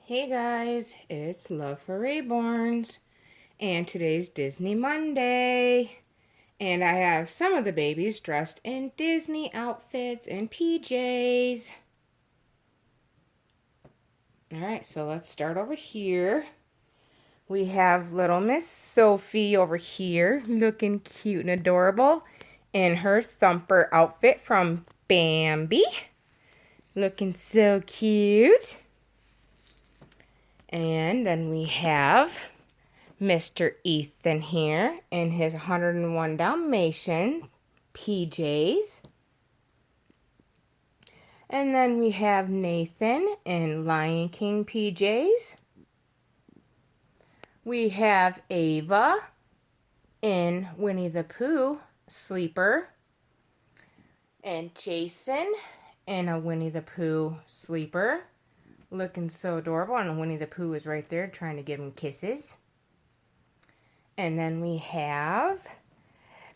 Hey guys, it's Love for Reborns, and today's Disney Monday. And I have some of the babies dressed in Disney outfits and PJs. Alright, so let's start over here. We have little Miss Sophie over here, looking cute and adorable, in her Thumper outfit from Bambi. Looking so cute. And then we have Mr. Ethan here in his 101 Dalmatian PJs. And then we have Nathan in Lion King PJs. We have Ava in Winnie the Pooh sleeper. And Jason in a Winnie the Pooh sleeper. Looking so adorable, and Winnie the Pooh is right there trying to give him kisses. And then we have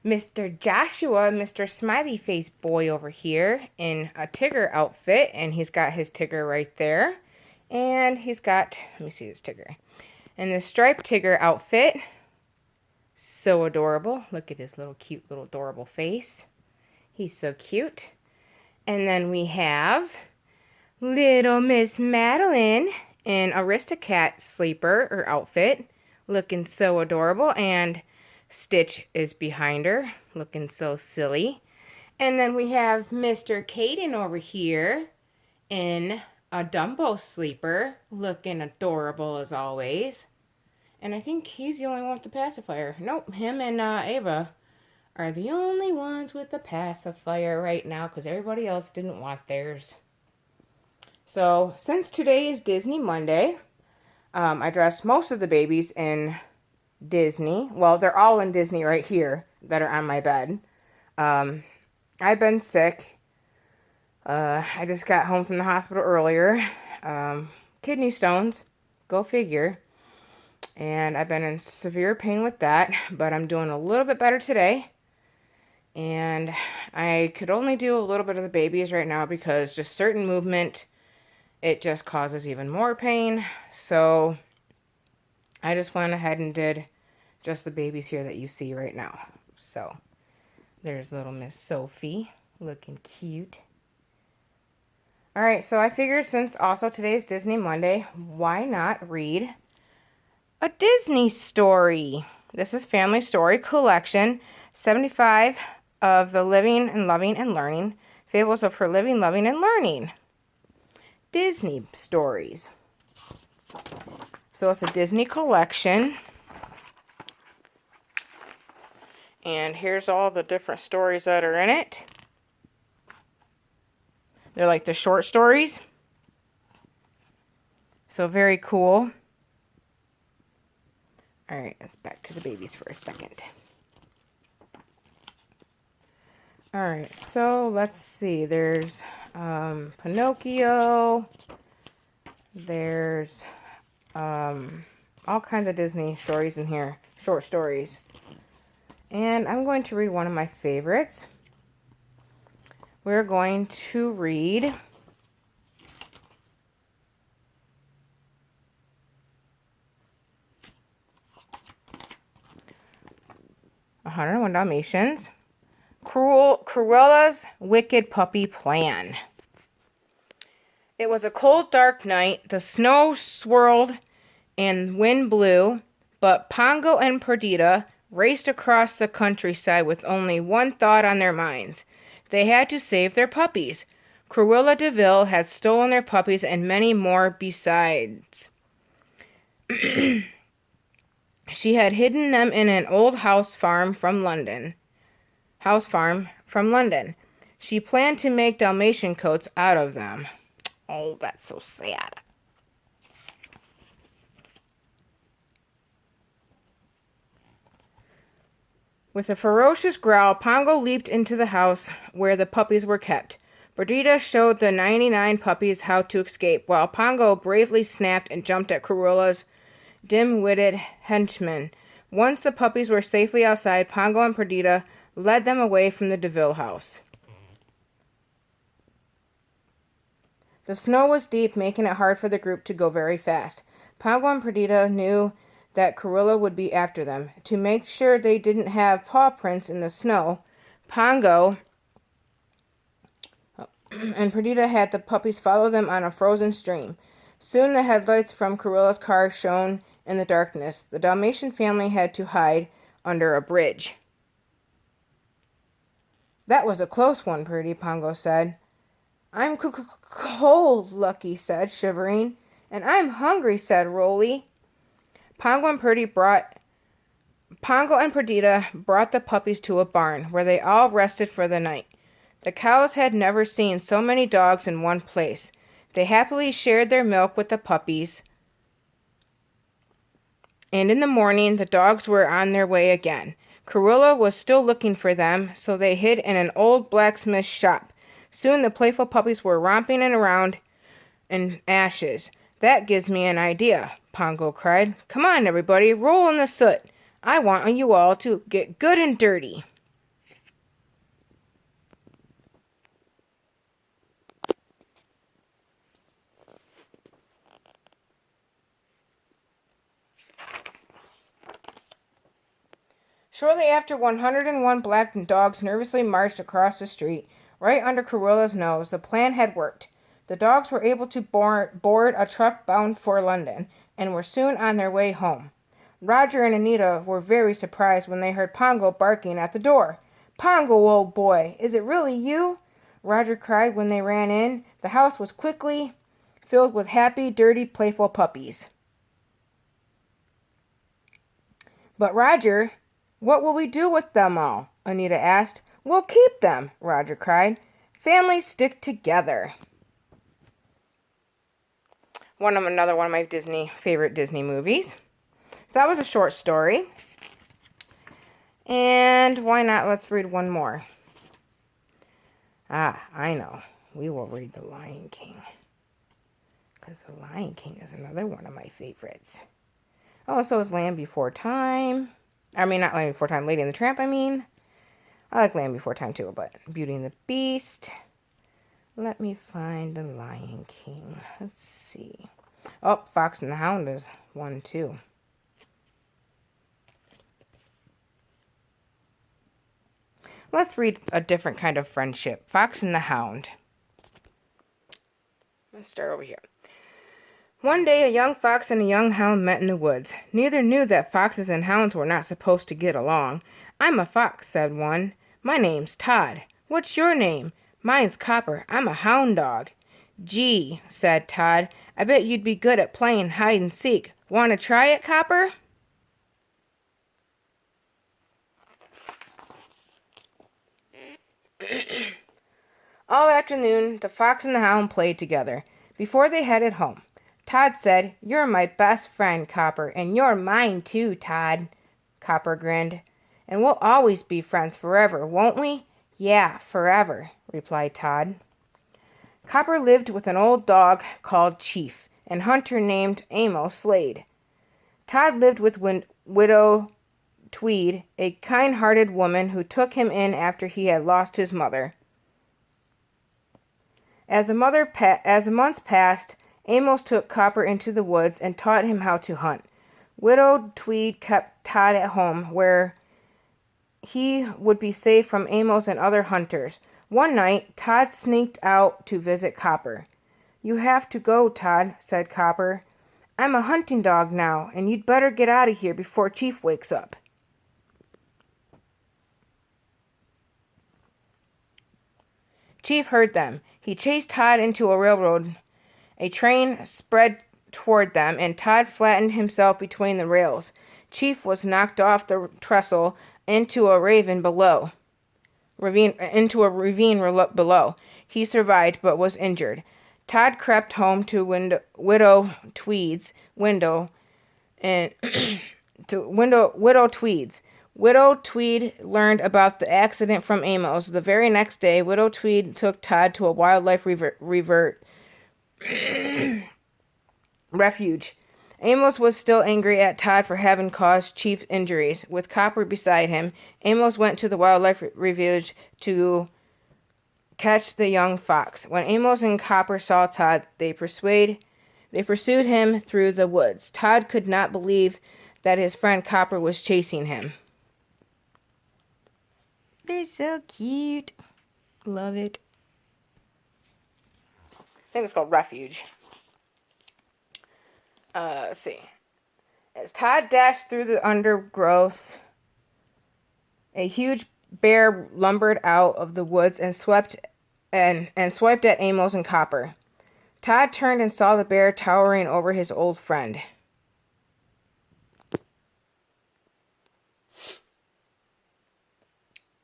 Mr. Joshua, Mr. Smiley Face Boy over here in a Tigger outfit, and he's got his Tigger right there. And he's got, let me see his Tigger. And the striped Tigger outfit, so adorable. Look at his little cute little adorable face. He's so cute. And then we have little Miss Madeline in Aristocat sleeper or outfit, looking so adorable, and Stitch is behind her, looking so silly. And then we have Mr. Caden over here in a Dumbo sleeper, looking adorable as always. And I think he's the only one with the pacifier. Nope, him and Ava are the only ones with the pacifier right now because everybody else didn't want theirs. So, since today is Disney Monday, I dressed most of the babies in Disney. Well, they're all in Disney right here that are on my bed. I've been sick. I just got home from the hospital earlier. Kidney stones, go figure. And I've been in severe pain with that, but I'm doing a little bit better today. And I could only do a little bit of the babies right now because just certain movement, it just causes even more pain. So I just went ahead and did just the babies here that you see right now. So there's little Miss Sophie looking cute. All right, so I figured since also today's Disney Monday, why not read a Disney story? This is Family Story Collection, 75 of the Living and Loving and Learning, Fables of for Living, Loving, and Learning. Disney stories. So it's a Disney collection. And here's all the different stories that are in it. They're like the short stories. So very cool. Alright, let's back to the babies for a second. Alright, so let's see. There's Pinocchio. There's all kinds of Disney stories in here. Short stories. And I'm going to read one of my favorites. We're going to read "101 Dalmatians, Cruella's Wicked Puppy Plan." It was a cold, dark night. The snow swirled and wind blew, but Pongo and Perdita raced across the countryside with only one thought on their minds. They had to save their puppies. Cruella de Vil had stolen their puppies and many more besides. She had hidden them in an old house farm from London. She planned to make Dalmatian coats out of them. Oh, that's so sad. With a ferocious growl, Pongo leaped into the house where the puppies were kept. Perdita showed the 99 puppies how to escape, while Pongo bravely snapped and jumped at Cruella's dim-witted henchmen. Once the puppies were safely outside, Pongo and Perdita led them away from the de Vil house. The snow was deep, making it hard for the group to go very fast. Pongo and Perdita knew that Corilla would be after them. To make sure they didn't have paw prints in the snow, Pongo and Perdita had the puppies follow them on a frozen stream. Soon the headlights from Corilla's car shone in the darkness. The Dalmatian family had to hide under a bridge. That was a close one, Purdy, Pongo said. I'm cold, Lucky said, shivering. And I'm hungry, said Rolly. Pongo and Perdita brought the puppies to a barn, where they all rested for the night. The cows had never seen so many dogs in one place. They happily shared their milk with the puppies, and in the morning the dogs were on their way again. Corilla was still looking for them, so they hid in an old blacksmith's shop. Soon the playful puppies were romping around in ashes. That gives me an idea, Pongo cried. Come on, everybody, roll in the soot. I want you all to get good and dirty. Shortly after, 101 black dogs nervously marched across the street, right under Corilla's nose. The plan had worked. The dogs were able to board a truck bound for London, and were soon on their way home. Roger and Anita were very surprised when they heard Pongo barking at the door. Pongo, old boy, is it really you? Roger cried when they ran in. The house was quickly filled with happy, dirty, playful puppies. But Roger, what will we do with them all? Anita asked. We'll keep them, Roger cried. Families stick together. Another one of my favorite Disney movies. So that was a short story. And why not? Let's read one more. I know. We will read The Lion King. Because The Lion King is another one of my favorites. Oh, so is Land Before Time. I mean, not Land Before Time, Lady and the Tramp, I mean. I like Land Before Time too, but Beauty and the Beast. Let me find The Lion King. Let's see. Oh, Fox and the Hound is one too. Let's read a different kind of friendship. Fox and the Hound. Let's start over here. One day, a young fox and a young hound met in the woods. Neither knew that foxes and hounds were not supposed to get along. I'm a fox, said one. My name's Todd. What's your name? Mine's Copper. I'm a hound dog. Gee, said Todd, I bet you'd be good at playing hide and seek. Want to try it, Copper? All afternoon, the fox and the hound played together. Before they headed home, Todd said, You're my best friend, Copper, and you're mine too, Todd. Copper grinned. And we'll always be friends forever, won't we? Yeah, forever, replied Todd. Copper lived with an old dog called Chief, and hunter named Amos Slade. Todd lived with Widow Tweed, a kind-hearted woman who took him in after he had lost his mother. As the months passed, Amos took Copper into the woods and taught him how to hunt. Widow Tweed kept Todd at home, where he would be safe from Amos and other hunters. One night, Todd sneaked out to visit Copper. You have to go, Todd, said Copper. I'm a hunting dog now, and you'd better get out of here before Chief wakes up. Chief heard them. He chased Todd into a railroad. A train spread toward them, and Todd flattened himself between the rails. Chief was knocked off the trestle into a ravine below. He survived, but was injured. Todd crept home to Widow Tweed's window, and Widow Tweed's. Widow Tweed learned about the accident from Amos. The very next day, Widow Tweed took Todd to a wildlife refuge. Amos was still angry at Todd for having caused Chief injuries. With Copper beside him, Amos went to the wildlife refuge to catch the young fox. When Amos and Copper saw Todd, they pursued him through the woods. Todd could not believe that his friend Copper was chasing him. They're so cute. Love it. I think it's called Refuge. Let's see. As Todd dashed through the undergrowth, a huge bear lumbered out of the woods and swiped at Amos and Copper. Todd turned and saw the bear towering over his old friend.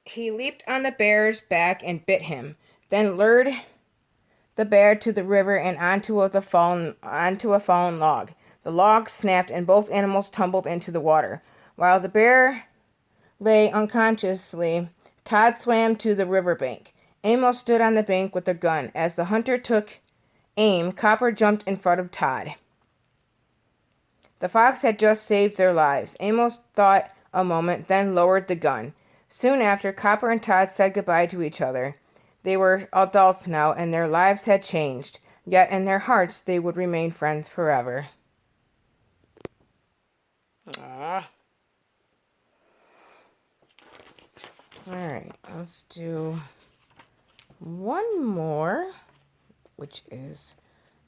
He leaped on the bear's back and bit him, then lured the bear to the river and onto a fallen log. The log snapped and both animals tumbled into the water. While the bear lay unconsciously, Todd swam to the riverbank. Amos stood on the bank with a gun. As the hunter took aim, Copper jumped in front of Todd. The fox had just saved their lives. Amos thought a moment, then lowered the gun. Soon after, Copper and Todd said goodbye to each other. They were adults now, and their lives had changed. Yet in their hearts, they would remain friends forever. Aww. Alright, let's do one more, which is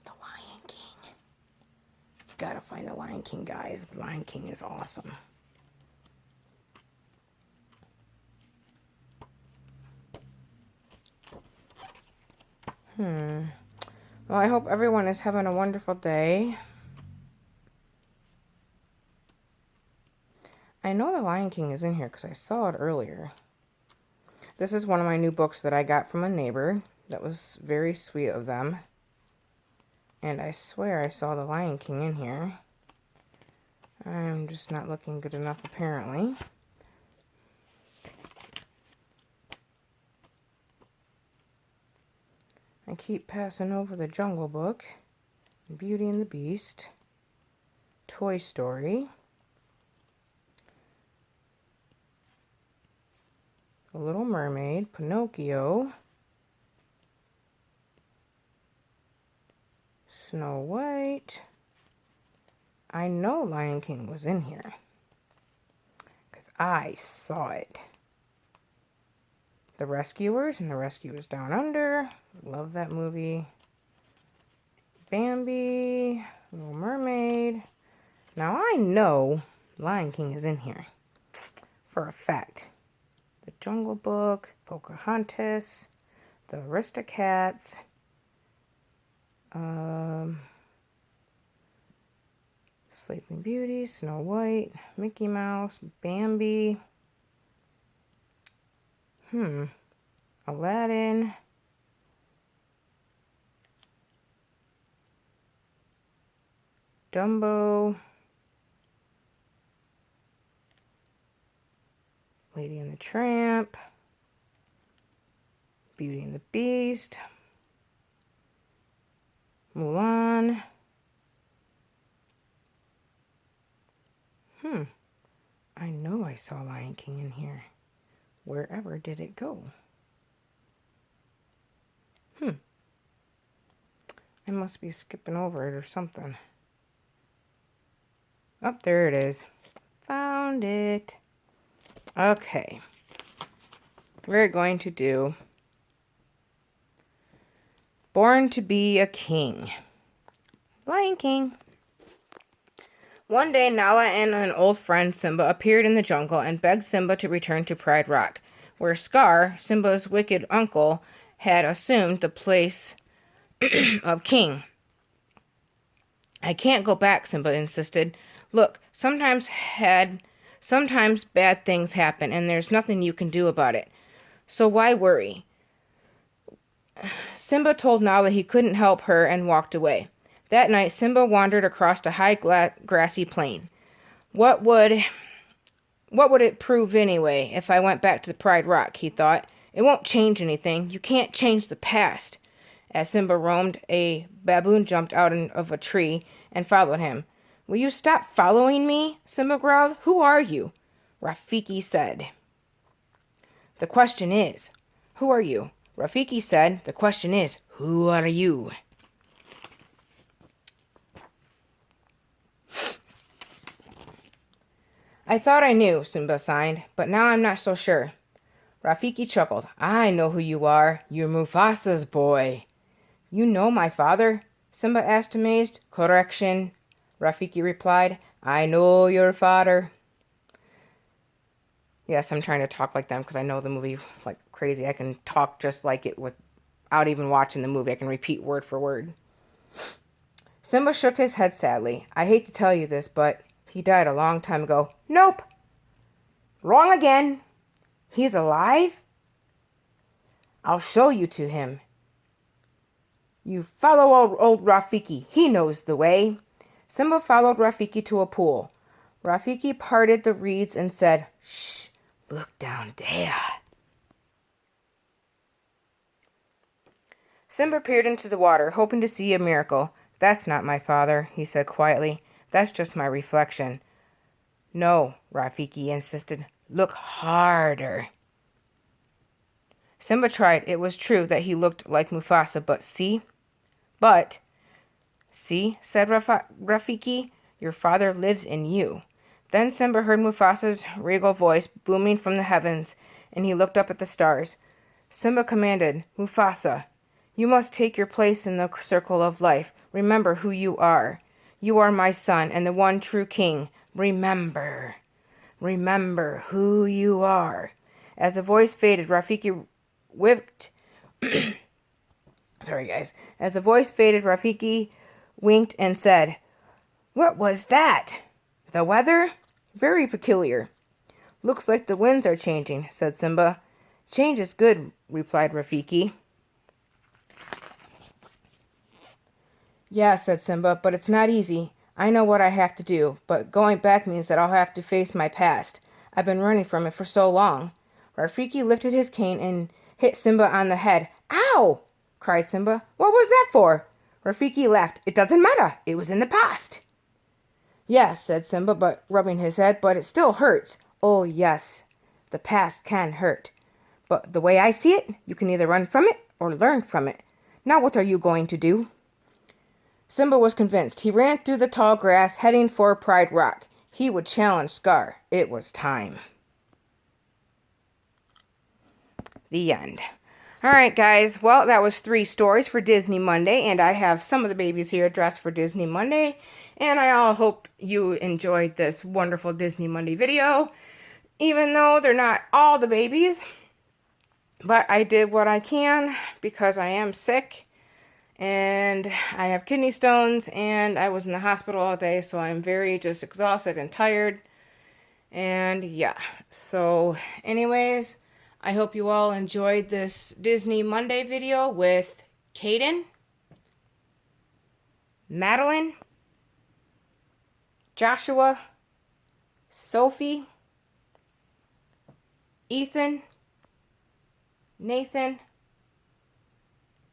The Lion King. Gotta find The Lion King, guys. The Lion King is awesome. Well, I hope everyone is having a wonderful day. I know The Lion King is in here because I saw it earlier. This is one of my new books that I got from a neighbor. That was very sweet of them. And I swear I saw The Lion King in here. I'm just not looking good enough, apparently. I keep passing over The Jungle Book, Beauty and the Beast, Toy Story, The Little Mermaid, Pinocchio, Snow White. I know Lion King was in here because I saw it. The Rescuers and The Rescuers Down Under. Love that movie. Bambi, Little Mermaid. Now I know Lion King is in here for a fact. The Jungle Book, Pocahontas, The Aristocats, Sleeping Beauty, Snow White, Mickey Mouse, Bambi. Aladdin. Dumbo. Lady and the Tramp. Beauty and the Beast. Mulan. I know I saw Lion King in here. Wherever did it go? I must be skipping over it or something. Oh, there it is. Found it. Okay. We're going to do Born to be a King. Lion King. One day, Nala and an old friend, Simba, appeared in the jungle and begged Simba to return to Pride Rock, where Scar, Simba's wicked uncle, had assumed the place of king. I can't go back, Simba insisted. Look, sometimes bad things happen, and there's nothing you can do about it. So why worry? Simba told Nala he couldn't help her and walked away. That night, Simba wandered across a high grassy plain. What would it prove anyway if I went back to the Pride Rock, he thought. It won't change anything. You can't change the past. As Simba roamed, a baboon jumped out of a tree and followed him. Will you stop following me? Simba growled. Who are you? Rafiki said. The question is, who are you? Rafiki said, "The question is, who are you?" "I thought I knew," Simba sighed, "but now I'm not so sure." Rafiki chuckled. "I know who you are. You're Mufasa's boy." "You know my father?" Simba asked, amazed. "Correction," Rafiki replied. "I know your father." Yes, I'm trying to talk like them because I know the movie like crazy. I can talk just like it without even watching the movie. I can repeat word for word. Simba shook his head sadly. "I hate to tell you this, but he died a long time ago." "Nope. Wrong again. He's alive? I'll show you to him. You follow old Rafiki. He knows the way." Simba followed Rafiki to a pool. Rafiki parted the reeds and said, "Shh, look down there." Simba peered into the water, hoping to see a miracle. "That's not my father," he said quietly. "That's just my reflection." "No," Rafiki insisted. "Look harder." Simba tried. It was true that he looked like Mufasa, but see, said Rafiki, "your father lives in you." Then Simba heard Mufasa's regal voice booming from the heavens, and he looked up at the stars. Simba commanded, "Mufasa, you must take your place in the circle of life. Remember who you are. You are my son and the one true king. Remember. Remember who you are." As the voice faded, Rafiki winked. Sorry, guys. As the voice faded, Rafiki winked and said, "What was that?" "The weather? Very peculiar." "Looks like the winds are changing," said Simba. "Change is good," replied Rafiki. "Yeah," said Simba, "but it's not easy. I know what I have to do, but going back means that I'll have to face my past. I've been running from it for so long." Rafiki lifted his cane and hit Simba on the head. "Ow!" cried Simba. "What was that for?" Rafiki laughed. "It doesn't matter. It was in the past." "Yes," said Simba, but rubbing his head, "but it still hurts." "Oh, yes, the past can hurt. But the way I see it, you can either run from it or learn from it. Now what are you going to do?" Simba was convinced. He ran through the tall grass, heading for Pride Rock. He would challenge Scar. It was time. The end. All right, guys. Well, that was 3 stories for Disney Monday, and I have some of the babies here dressed for Disney Monday. And I all hope you enjoyed this wonderful Disney Monday video, even though they're not all the babies. But I did what I can because I am sick, and I have kidney stones, and I was in the hospital all day, so I'm very just exhausted and tired. And yeah, so anyways, I hope you all enjoyed this Disney Monday video with Caden, Madeline, Joshua, Sophie, Ethan, Nathan,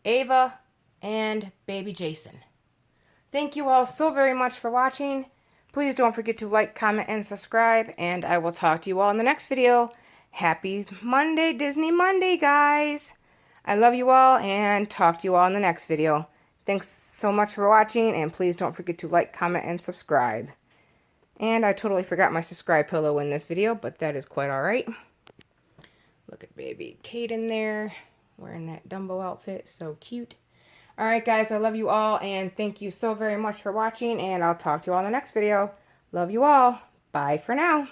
Ava, and baby Jason. Thank you all so very much for watching. Please don't forget to like, comment, and subscribe, and I will talk to you all in the next video. Happy Monday, Disney Monday, guys! I love you all, and talk to you all in the next video. Thanks so much for watching, and please don't forget to like, comment, and subscribe. And I totally forgot my subscribe pillow in this video, but that is quite alright. Look at baby Caden there, wearing that Dumbo outfit. So cute. Alright, guys, I love you all, and thank you so very much for watching, and I'll talk to you all in the next video. Love you all. Bye for now.